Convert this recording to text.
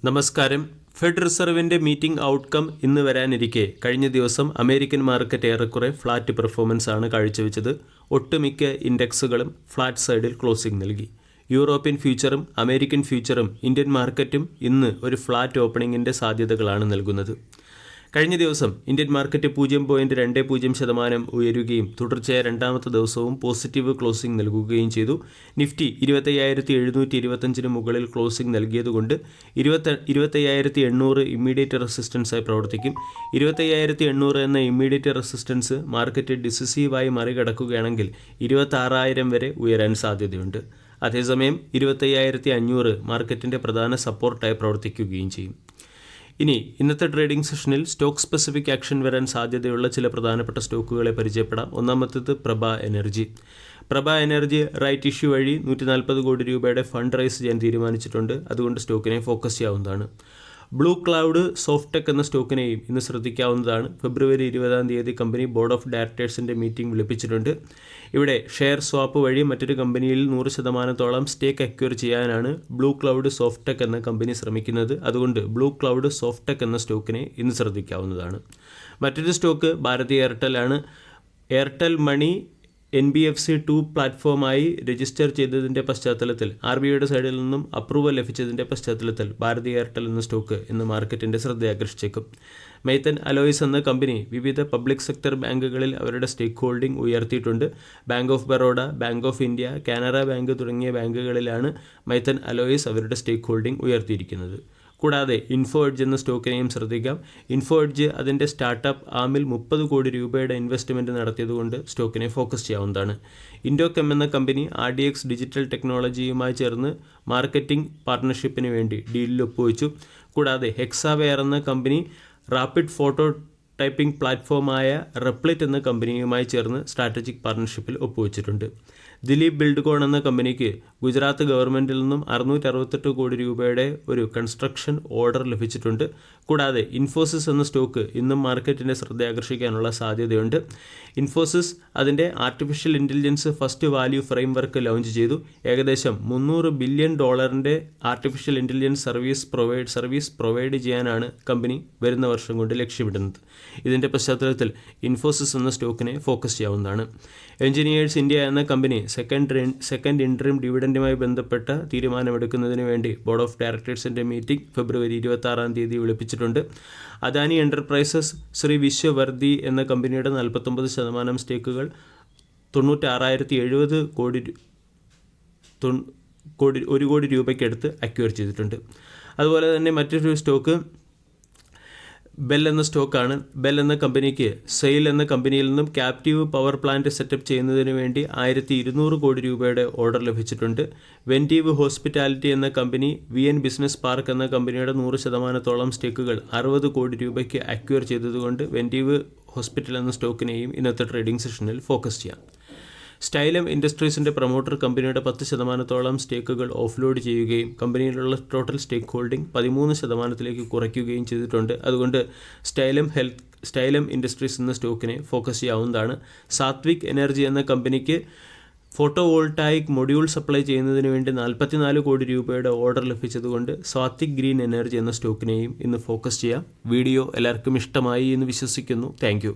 നമസ്കാരം. Fed റിസർവിൻ്റെ meeting outcome ഇന്ന് വരാനിരിക്കെ കഴിഞ്ഞ ദിവസം അമേരിക്കൻ മാർക്കറ്റ് ഏറെക്കുറെ ഫ്ലാറ്റ് പെർഫോമൻസ് ആണ് കാഴ്ചവെച്ചത്. ഒട്ടുമിക്ക ഇൻഡെക്സുകളും ഫ്ലാറ്റ് സൈഡിൽ ക്ലോസിംഗ് നൽകി. യൂറോപ്യൻ ഫ്യൂച്ചറും അമേരിക്കൻ ഫ്യൂച്ചറും ഇന്ത്യൻ മാർക്കറ്റും ഇന്ന് ഒരു ഫ്ലാറ്റ് ഓപ്പണിങ്ങിൻ്റെ സാധ്യതകളാണ് നൽകുന്നത്. കഴിഞ്ഞ ദിവസം ഇന്ത്യൻ മാർക്കറ്റ് 0.20% ഉയരുകയും തുടർച്ചയായ രണ്ടാമത്തെ ദിവസവും പോസിറ്റീവ് ക്ലോസിംഗ് നൽകുകയും ചെയ്തു. നിഫ്റ്റി 25,725 മുകളിൽ ക്ലോസിംഗ് നൽകിയതുകൊണ്ട് 25,800 ഇമ്മീഡിയറ്റ് റെസിസ്റ്റൻസായി പ്രവർത്തിക്കും. 25,800 എന്ന ഇമ്മീഡിയറ്റ് റെസിസ്റ്റൻസ് മാർക്കറ്റ് ഡിസിസീവായി മറികടക്കുകയാണെങ്കിൽ 26,000 വരെ ഉയരാൻ സാധ്യതയുണ്ട്. അതേസമയം 25,500 മാർക്കറ്റിൻ്റെ പ്രധാന സപ്പോർട്ടായി പ്രവർത്തിക്കുകയും ചെയ്യും. ഇനി ഇന്നത്തെ ട്രേഡിംഗ് സെഷനിൽ സ്റ്റോക്ക് സ്പെസിഫിക് ആക്ഷൻ വരാൻ സാധ്യതയുള്ള ചില പ്രധാനപ്പെട്ട സ്റ്റോക്കുകളെ പരിചയപ്പെടാം. ഒന്നാമത്തേത് പ്രഭ എനർജി. പ്രഭ എനർജി റൈറ്റ് ഇഷ്യൂ വഴി 140 കോടി രൂപയുടെ ഫണ്ട് റൈസ് ചെയ്യാൻ തീരുമാനിച്ചിട്ടുണ്ട്. അതുകൊണ്ട് സ്റ്റോക്കിനെ ഫോക്കസ് ചെയ്യാവുന്നതാണ്. ബ്ലൂ ക്ലൗഡ് സോഫ്റ്റ്ടെക് എന്ന സ്റ്റോക്കിനെയും ഇന്ന് ശ്രദ്ധിക്കാവുന്നതാണ്. ഫെബ്രുവരി 20 കമ്പനി ബോർഡ് ഓഫ് ഡയറക്ടേഴ്സിൻ്റെ മീറ്റിംഗ് വിളിപ്പിച്ചിട്ടുണ്ട്. ഇവിടെ ഷെയർ സ്വാപ്പ് വഴി മറ്റൊരു കമ്പനിയിൽ 100% സ്റ്റേക്ക് അക്വയർ ചെയ്യാനാണ് ബ്ലൂ ക്ലൗഡ് സോഫ്റ്റ്ടെക് എന്ന കമ്പനി ശ്രമിക്കുന്നത്. അതുകൊണ്ട് ബ്ലൂ ക്ലൗഡ് സോഫ്റ്റ്ടെക് എന്ന സ്റ്റോക്കിനെ ഇന്ന് ശ്രദ്ധിക്കാവുന്നതാണ്. മറ്റൊരു സ്റ്റോക്ക് ഭാരതി എയർടെൽ ആണ്. എയർടെൽ മണി NBFC 2 പ്ലാറ്റ്ഫോമായി രജിസ്റ്റർ ചെയ്തതിൻ്റെ പശ്ചാത്തലത്തിൽ RBIയുടെ സൈഡിൽ നിന്നും അപ്രൂവൽ ലഭിച്ചതിൻ്റെ പശ്ചാത്തലത്തിൽ ഭാരതി എയർടെൽ എന്ന സ്റ്റോക്ക് ഇന്ന് മാർക്കറ്റിൻ്റെ ശ്രദ്ധയാകർഷിച്ചേക്കും. മെയ്തൻ അലോയ്സ് എന്ന കമ്പനി വിവിധ പബ്ലിക് സെക്ടർ ബാങ്കുകളിൽ അവരുടെ സ്റ്റേക്ക് ഹോൾഡിംഗ് ഉയർത്തിയിട്ടുണ്ട്. Bank of Baroda, bank of India, Canara bank തുടങ്ങിയ ബാങ്കുകളിലാണ് മെയ്തൻ അലോയ്സ് അവരുടെ സ്റ്റേക്ക് ഹോൾഡിംഗ് ഉയർത്തിയിരിക്കുന്നത്. കൂടാതെ ഇൻഫോ എഡ്ജ് എന്ന സ്റ്റോക്കിനെയും ശ്രദ്ധിക്കാം. ഇൻഫോ എഡ്ജ് അതിൻ്റെ സ്റ്റാർട്ടപ്പ് ആമിൽ 30 കോടി രൂപയുടെ ഇൻവെസ്റ്റ്മെൻറ്റ് നടത്തിയതുകൊണ്ട് സ്റ്റോക്കിനെ ഫോക്കസ് ചെയ്യാവുന്നതാണ്. ഇൻഡോകെം എന്ന കമ്പനി RDX ഡിജിറ്റൽ ടെക്നോളജിയുമായി ചേർന്ന് മാർക്കറ്റിംഗ് പാർട്ട്ണർഷിപ്പിന് വേണ്ടി ഡീലിൽ ഒപ്പുവെച്ചു. കൂടാതെ ഹെക്സാവെയർ എന്ന കമ്പനി റാപ്പിഡ് ഫോട്ടോ ടൈപ്പിംഗ് പ്ലാറ്റ്ഫോമായ റെപ്ലിറ്റ് എന്ന കമ്പനിയുമായി ചേർന്ന് സ്ട്രാറ്റജിക് പാർട്ട്ണർഷിപ്പിൽ ഒപ്പുവെച്ചിട്ടുണ്ട്. ദിലീപ് ബിൽഡ്കോൺ എന്ന കമ്പനിക്ക് ഗുജറാത്ത് ഗവൺമെൻറ്റിൽ നിന്നും 668 കോടി രൂപയുടെ ഒരു കൺസ്ട്രക്ഷൻ ഓർഡർ ലഭിച്ചിട്ടുണ്ട്. കൂടാതെ ഇൻഫോസിസ് എന്ന സ്റ്റോക്ക് ഇന്നും മാർക്കറ്റിൻ്റെ ശ്രദ്ധയാകർഷിക്കാനുള്ള സാധ്യതയുണ്ട്. ഇൻഫോസിസ് അതിൻ്റെ artificial intelligence first value framework launch ചെയ്തു. ഏകദേശം $300 billion artificial intelligence service provide ചെയ്യാനാണ് കമ്പനി വരുന്ന വർഷം കൊണ്ട് ലക്ഷ്യമിടുന്നത്. ഇതിൻ്റെ പശ്ചാത്തലത്തിൽ ഇൻഫോസിസ് എന്ന സ്റ്റോക്കിനെ ഫോക്കസ് ചെയ്യാവുന്നതാണ്. എഞ്ചിനീയേഴ്സ് ഇന്ത്യ എന്ന കമ്പനി സെക്കൻഡ് ഇൻട്രീം ഡിവിഡൻറ്റുമായി ബന്ധപ്പെട്ട തീരുമാനമെടുക്കുന്നതിന് വേണ്ടി ബോർഡ് ഓഫ് ഡയറക്ടേഴ്സിൻ്റെ മീറ്റിംഗ് ഫെബ്രുവരി 26 വിളിപ്പിച്ചിട്ടുണ്ട്. അദാനി എൻ്റർപ്രൈസസ് ശ്രീ വിശ്വവർദ്ധി എന്ന കമ്പനിയുടെ 49% സ്റ്റേക്കുകൾ 96,070 കോടി രൂപയ്ക്കടുത്ത് അക്വയർ ചെയ്തിട്ടുണ്ട്. അതുപോലെ തന്നെ മറ്റൊരു സ്റ്റോക്ക് ബെൽ എന്ന സ്റ്റോക്കാണ്. ബെൽ എന്ന കമ്പനിക്ക് സെയിൽ എന്ന കമ്പനിയിൽ നിന്നും ക്യാപ്റ്റീവ് പവർ പ്ലാന്റ് സെറ്റപ്പ് ചെയ്യുന്നതിന് വേണ്ടി 1,200 കോടി രൂപയുടെ ഓർഡർ ലഭിച്ചിട്ടുണ്ട്. വെൻറ്റീവ് ഹോസ്പിറ്റാലിറ്റി എന്ന കമ്പനി VN ബിസിനസ് പാർക്ക് എന്ന കമ്പനിയുടെ 100% സ്റ്റേക്കുകൾ 60 കോടി രൂപയ്ക്ക് അക്വയർ ചെയ്തതുകൊണ്ട് വെൻറ്റീവ് ഹോസ്പിറ്റൽ എന്ന സ്റ്റോക്കിനെയും ഇന്നത്തെ ട്രേഡിംഗ് സെഷനിൽ ഫോക്കസ് ചെയ്യാം. സ്റ്റൈലം ഇൻഡസ്ട്രീസിൻ്റെ പ്രൊമോട്ടർ കമ്പനിയുടെ 10% സ്റ്റേക്കുകൾ ഓഫ്ലോഡ് ചെയ്യുകയും കമ്പനിയിലുള്ള ടോട്ടൽ സ്റ്റേക്ക് ഹോൾഡിംഗ് 13% കുറയ്ക്കുകയും ചെയ്തിട്ടുണ്ട്. അതുകൊണ്ട് സ്റ്റൈലം ഇൻഡസ്ട്രീസ് എന്ന സ്റ്റോക്കിനെ ഫോക്കസ് ചെയ്യാവുന്നതാണ്. സാത്വിക് എനർജി എന്ന കമ്പനിക്ക് ഫോട്ടോവോൾട്ടായിക് മൊഡ്യൂൾ സപ്ലൈ ചെയ്യുന്നതിന് വേണ്ടി 44 കോടി രൂപയുടെ ഓർഡർ ലഭിച്ചതുകൊണ്ട് സാത്വിക് ഗ്രീൻ എനർജി എന്ന സ്റ്റോക്കിനെയും ഇന്ന് ഫോക്കസ് ചെയ്യാം. വീഡിയോ എല്ലാവർക്കും ഇഷ്ടമായി എന്ന് വിശ്വസിക്കുന്നു. താങ്ക്